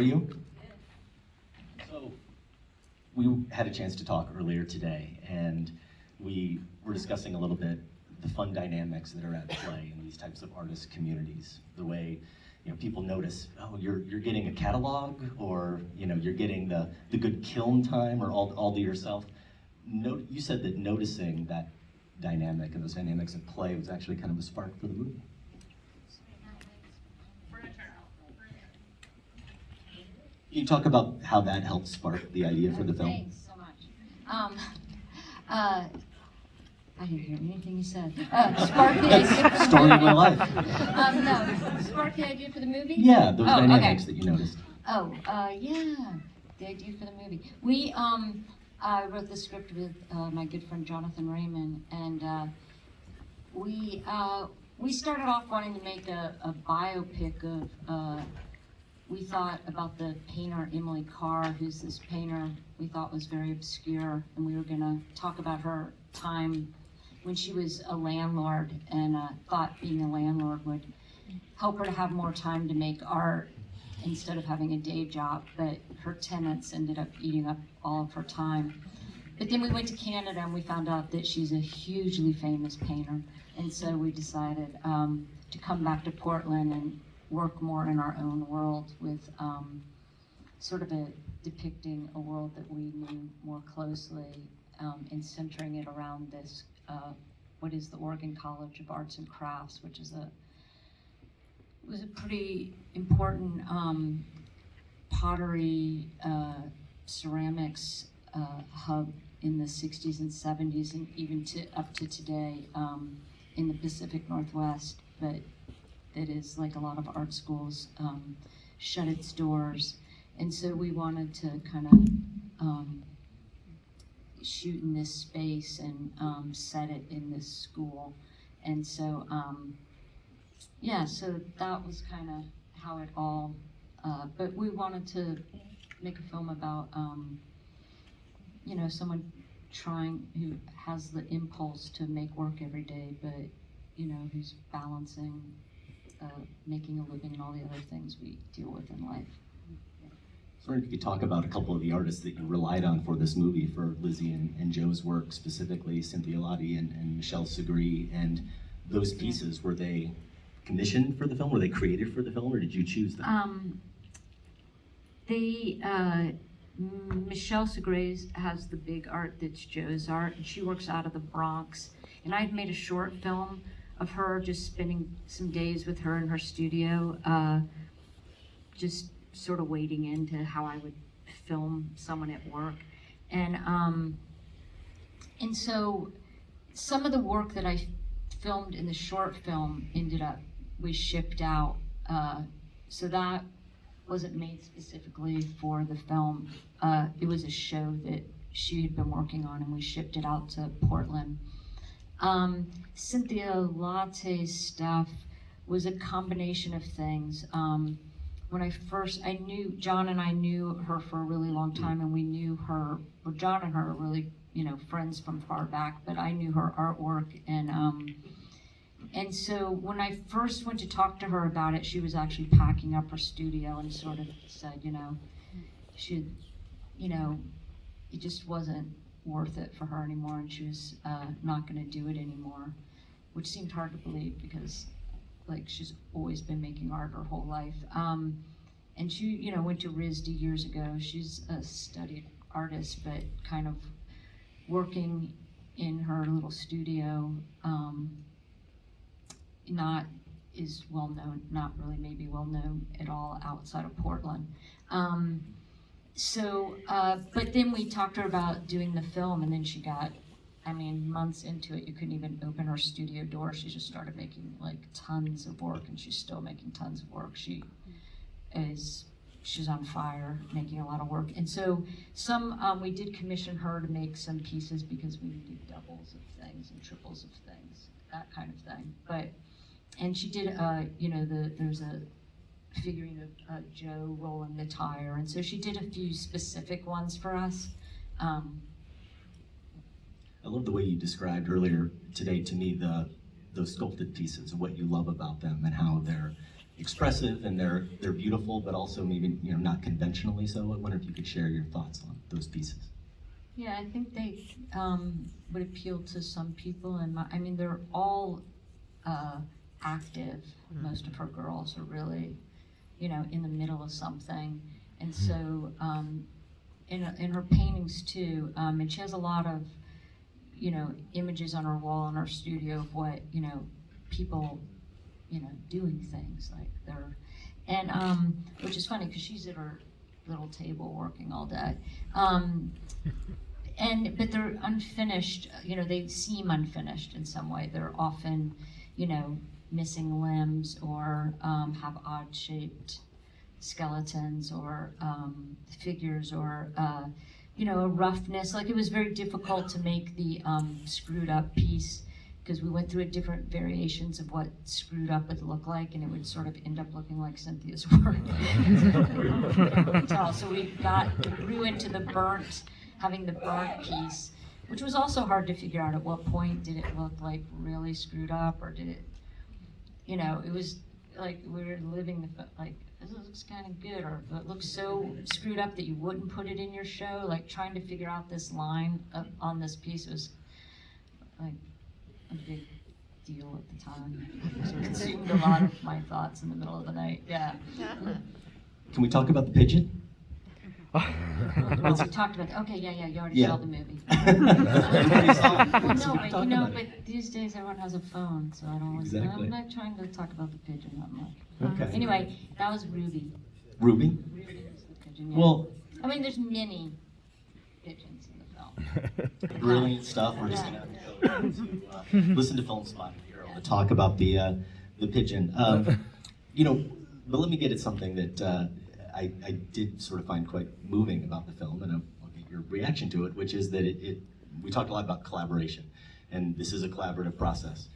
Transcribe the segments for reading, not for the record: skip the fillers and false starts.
How are you? So, we had a chance to talk earlier today, and we were discussing a little bit the fun dynamics that are at play in these types of artist communities. The way, people notice, oh, you're getting a catalog, or you're getting the good kiln time, or all to yourself. You said that noticing that dynamic and those dynamics at play was actually kind of a spark for the movie. Can you talk about how that helped spark the idea for the film? Thanks so much. I didn't hear anything you said. Spark the idea. Story of my life. No, spark the idea for the movie? Yeah, those dynamics okay. that you noticed. Yeah, the idea for the movie. I wrote the script with my good friend Jonathan Raymond, and we started off wanting to make a biopic of. We thought about the painter Emily Carr, who's this painter we thought was very obscure, and we were going to talk about her time when she was a landlord, and thought being a landlord would help her to have more time to make art instead of having a day job, but her tenants ended up eating up all of her time. But then we went to Canada and we found out that she's a hugely famous painter, and so we decided to come back to Portland and work more in our own world with sort of depicting a world that we knew more closely, and centering it around this, what is the Oregon College of Arts and Crafts, which is was a pretty important pottery, ceramics hub in the 60s and 70s, and even up to today in the Pacific Northwest, but that is, like a lot of art schools, shut its doors. And so we wanted to kind of shoot in this space and set it in this school. And so, so that was kind of how it all, but we wanted to make a film about, someone who has the impulse to make work every day, but, who's balancing making a living and all the other things we deal with in life. I was wondering if you could talk about a couple of the artists that you relied on for this movie, for Lizzie and Joe's work, specifically Cynthia Lottie and Michelle Segre, and those pieces, were they commissioned for the film? Were they created for the film, or did you choose them? Michelle Segre has the big art that's Joe's art, and she works out of the Bronx. And I'd made a short film of her, just spending some days with her in her studio, just sort of wading into how I would film someone at work. And so some of the work that I filmed in the short film was shipped out. So that wasn't made specifically for the film. It was a show that she had been working on, and we shipped it out to Portland. Cynthia Latte's stuff was a combination of things. When I knew John, and I knew her for a really long time, and we knew her, well, John and her are really, friends from far back, but I knew her artwork, and so when I first went to talk to her about it, she was actually packing up her studio and sort of said, it just wasn't worth it for her anymore, and she was not going to do it anymore, which seemed hard to believe because, she's always been making art her whole life. And she, went to RISD years ago. She's a studied artist, but kind of working in her little studio, not is well known, not really maybe well known at all outside of Portland. But then we talked to her about doing the film, and then she got, months into it, you couldn't even open her studio door. She just started making tons of work, and she's still making tons of work. She's on fire, making a lot of work. And so we did commission her to make some pieces because we needed doubles of things and triples of things, that kind of thing. And she did, there's a figurine of Joe rolling the tire, and so she did a few specific ones for us. I love the way you described earlier today to me those sculpted pieces and what you love about them, and how they're expressive and they're beautiful, but also maybe not conventionally so. I wonder if you could share your thoughts on those pieces. Yeah, I think they would appeal to some people, and I mean they're all active. Most of her girls are really, in the middle of something, and so in her paintings too, and she has a lot of images on her wall in her studio of what people doing things like they're, and which is funny because she's at her little table working all day. But they're unfinished, they seem unfinished in some way. They're often, missing limbs or have odd shaped skeletons or figures or, a roughness. Like it was very difficult to make the screwed up piece because we went through different variations of what screwed up would look like, and it would sort of end up looking like Cynthia's work. So we grew into the having the burnt piece, which was also hard to figure out at what point did it look like really screwed up, or did it, it was like we were living like, this looks kind of good, or it looks so screwed up that you wouldn't put it in your show. Like trying to figure out this line on this piece was like a big deal at the time. So it consumed a lot of my thoughts in the middle of the night. Yeah. Can we talk about the pigeon? Well, we talked about that. Okay, yeah, you already saw the movie. Well, no, but these days everyone has a phone, so I don't. Exactly. I'm not trying to talk about the pigeon that much. Okay. Anyway, that was Ruby. Ruby? Ruby was the pigeon. Yeah. Well, I mean, there's many pigeons in the film. brilliant stuff. We're just gonna go to listen to Film Spot here to talk about the pigeon. But let me get at something that I did sort of find quite moving about the film, and I'll get your reaction to it, which is that we talked a lot about collaboration, and this is a collaborative process.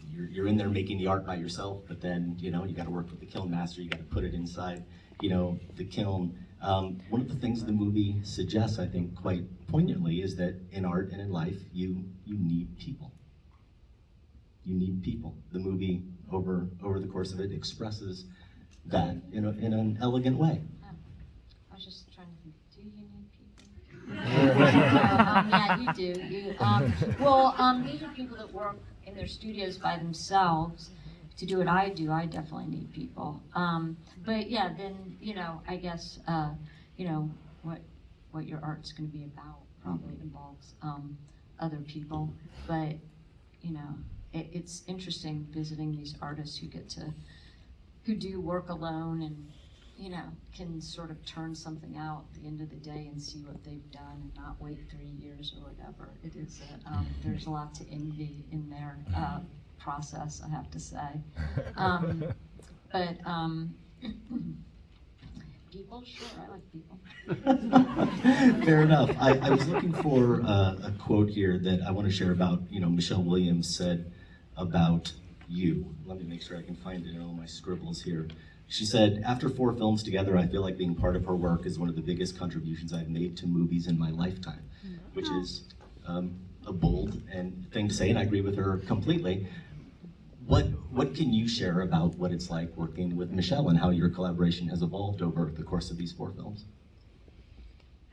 You're in there making the art by yourself, but then you got to work with the kiln master. You got to put it inside the kiln. One of the things the movie suggests, I think, quite poignantly, is that in art and in life, you need people. You need people. The movie, over the course of it, expresses that in an elegant way. I was just trying to think, do you need people? Yeah, you do. These are people that work in their studios by themselves. To do what I do, I definitely need people. But yeah, then, I guess, what your art's going to be about probably involves other people. But, it's interesting visiting these artists who do work alone and, can sort of turn something out at the end of the day and see what they've done and not wait 3 years or whatever. It is, there's a lot to envy in their process, I have to say. People, sure, I like people. Fair enough. I was looking for a quote here that I want to share about, Michelle Williams said about you. Let me make sure I can find it in all my scribbles here. She said, "After 4 films together, I feel like being part of her work is one of the biggest contributions I've made to movies in my lifetime," which is a bold thing to say, and I agree with her completely. What can you share about what it's like working with Michelle and how your collaboration has evolved over the course of these 4 films?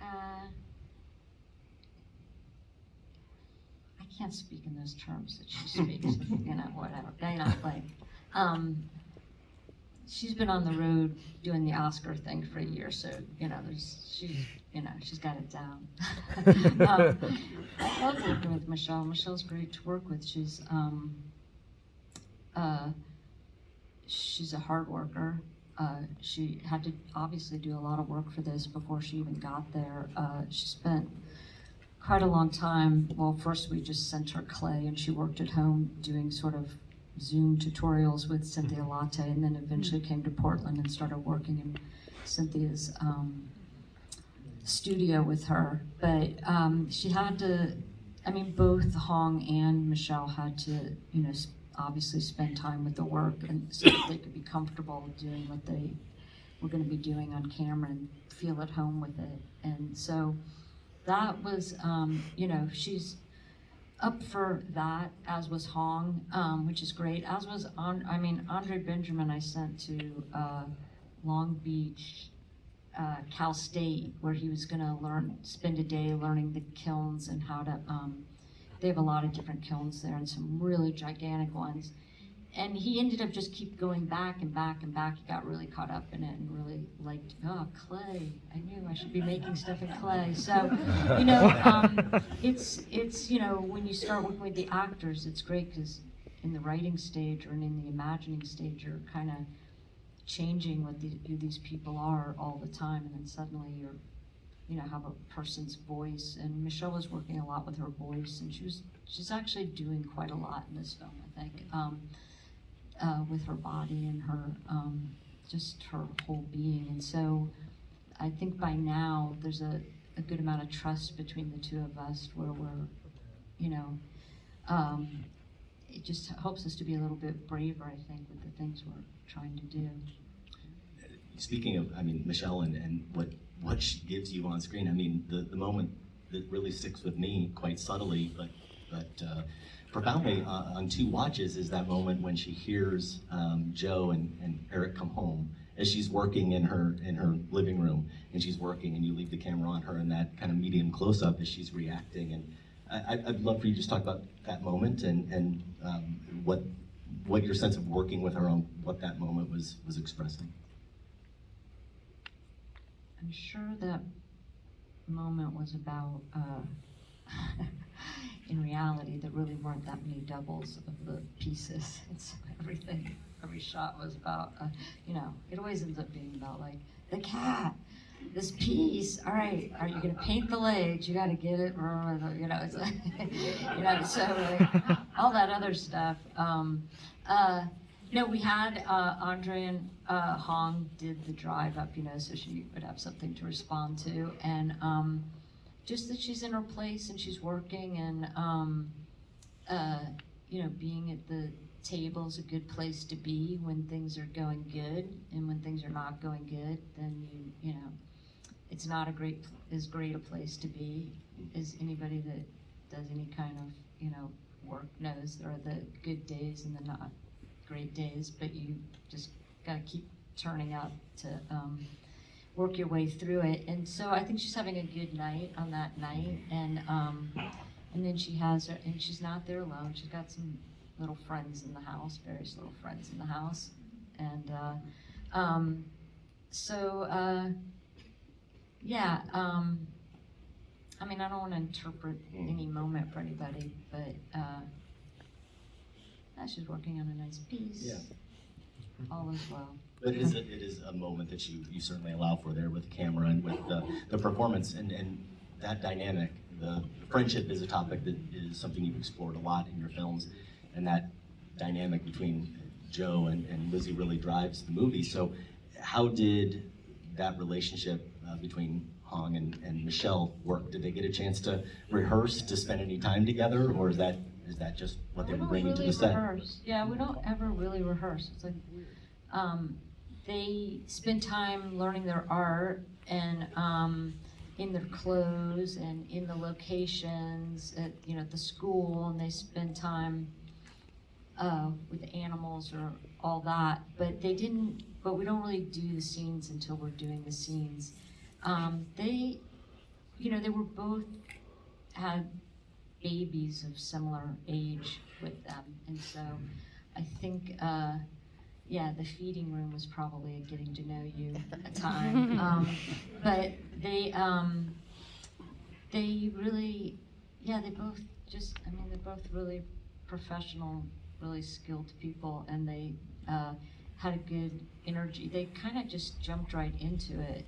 I can't speak in those terms that she speaks, whatever. She's been on the road doing the Oscar thing for a year, so she's got it down. I love working with Michelle. Michelle's great to work with. She's a hard worker. She had to obviously do a lot of work for this before she even got there. She spent quite a long time. Well, first we just sent her clay, and she worked at home doing sort of Zoom tutorials with Cynthia Latte, and then eventually came to Portland and started working in Cynthia's studio with her. But she had to, both Hong and Michelle had to, obviously spend time with the work and so that they could be comfortable doing what they were going to be doing on camera and feel at home with it. And so that was, she's up for that, as was Hong, which is great, as was, Andre Benjamin I sent to Long Beach, Cal State, where he was gonna spend a day learning the kilns and how to, they have a lot of different kilns there and some really gigantic ones. And he ended up just keep going back and back and back. He got really caught up in it and really liked, oh, clay. I knew I should be making stuff in clay. So, it's, when you start working with the actors, it's great because in the writing stage or in the imagining stage, you're kind of changing who these people are all the time. And then suddenly you're, have a person's voice. And Michelle was working a lot with her voice, and she's actually doing quite a lot in this film, I think. With her body and her, just her whole being. And so I think by now there's a good amount of trust between the two of us where we're, it just helps us to be a little bit braver, I think, with the things we're trying to do. Speaking of, Michelle and what she gives you on screen, the moment that really sticks with me quite subtly, but profoundly on two watches is that moment when she hears Joe and Eric come home as she's working in her living room, and she's working, and you leave the camera on her, and that kind of medium close up as she's reacting. And I'd love for you to just talk about that moment and what your sense of working with her on what that moment was expressing. I'm sure that moment was about. In reality, there really weren't that many doubles of the pieces, and so every shot was about, it always ends up being about like, the cat, this piece, all right, are you gonna paint the legs, you gotta get it, it's like, so like, all that other stuff. We had Andre and Hong did the drive up, so she would have something to respond to, and just that she's in her place and she's working, and being at the table is a good place to be when things are going good, and when things are not going good, then it's not as great a place to be as anybody that does any kind of work knows. There are the good days and the not great days, but you just gotta keep turning up to work your way through it. And so I think she's having a good night on that night, and then she has her, and she's not there alone. She's got some little friends in the house, various little friends in the house, and I don't want to interpret any moment for anybody, but she's working on a nice piece. Yeah. All is well. But it is a moment that you certainly allow for there with the camera and with the performance, and that dynamic. The friendship is a topic that is something you've explored a lot in your films, and that dynamic between Joe and Lizzie really drives the movie. So how did that relationship between Hong and Michelle work? Did they get a chance to rehearse, to spend any time together, or is that just what they were bringing to the set? Yeah, we don't ever really rehearse. It's like they spend time learning their art and in their clothes and in the locations at the school, and they spend time with animals or all that. But we don't really do the scenes until we're doing the scenes. They were both had babies of similar age with them, and so I think the feeding room was probably a getting to know you time. But they really, they're both really professional, really skilled people, and they had a good energy. They kind of just jumped right into it.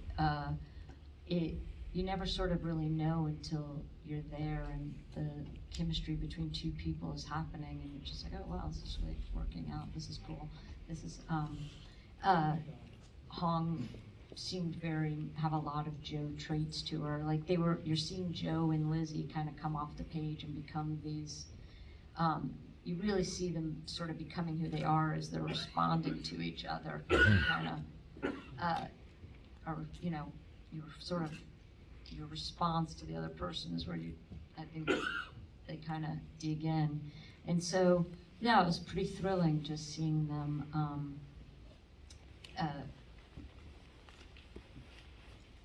You never sort of really know until you're there and the chemistry between two people is happening, and you're just like, oh wow, this is really working out. This is cool. This is Hong seemed have a lot of Joe traits to her. Like you're seeing Joe and Lizzie kind of come off the page and become these. You really see them sort of becoming who they are as they're responding to each other. Kind of, your response to the other person is where I think they kind of dig in. And so, yeah, it was pretty thrilling just seeing them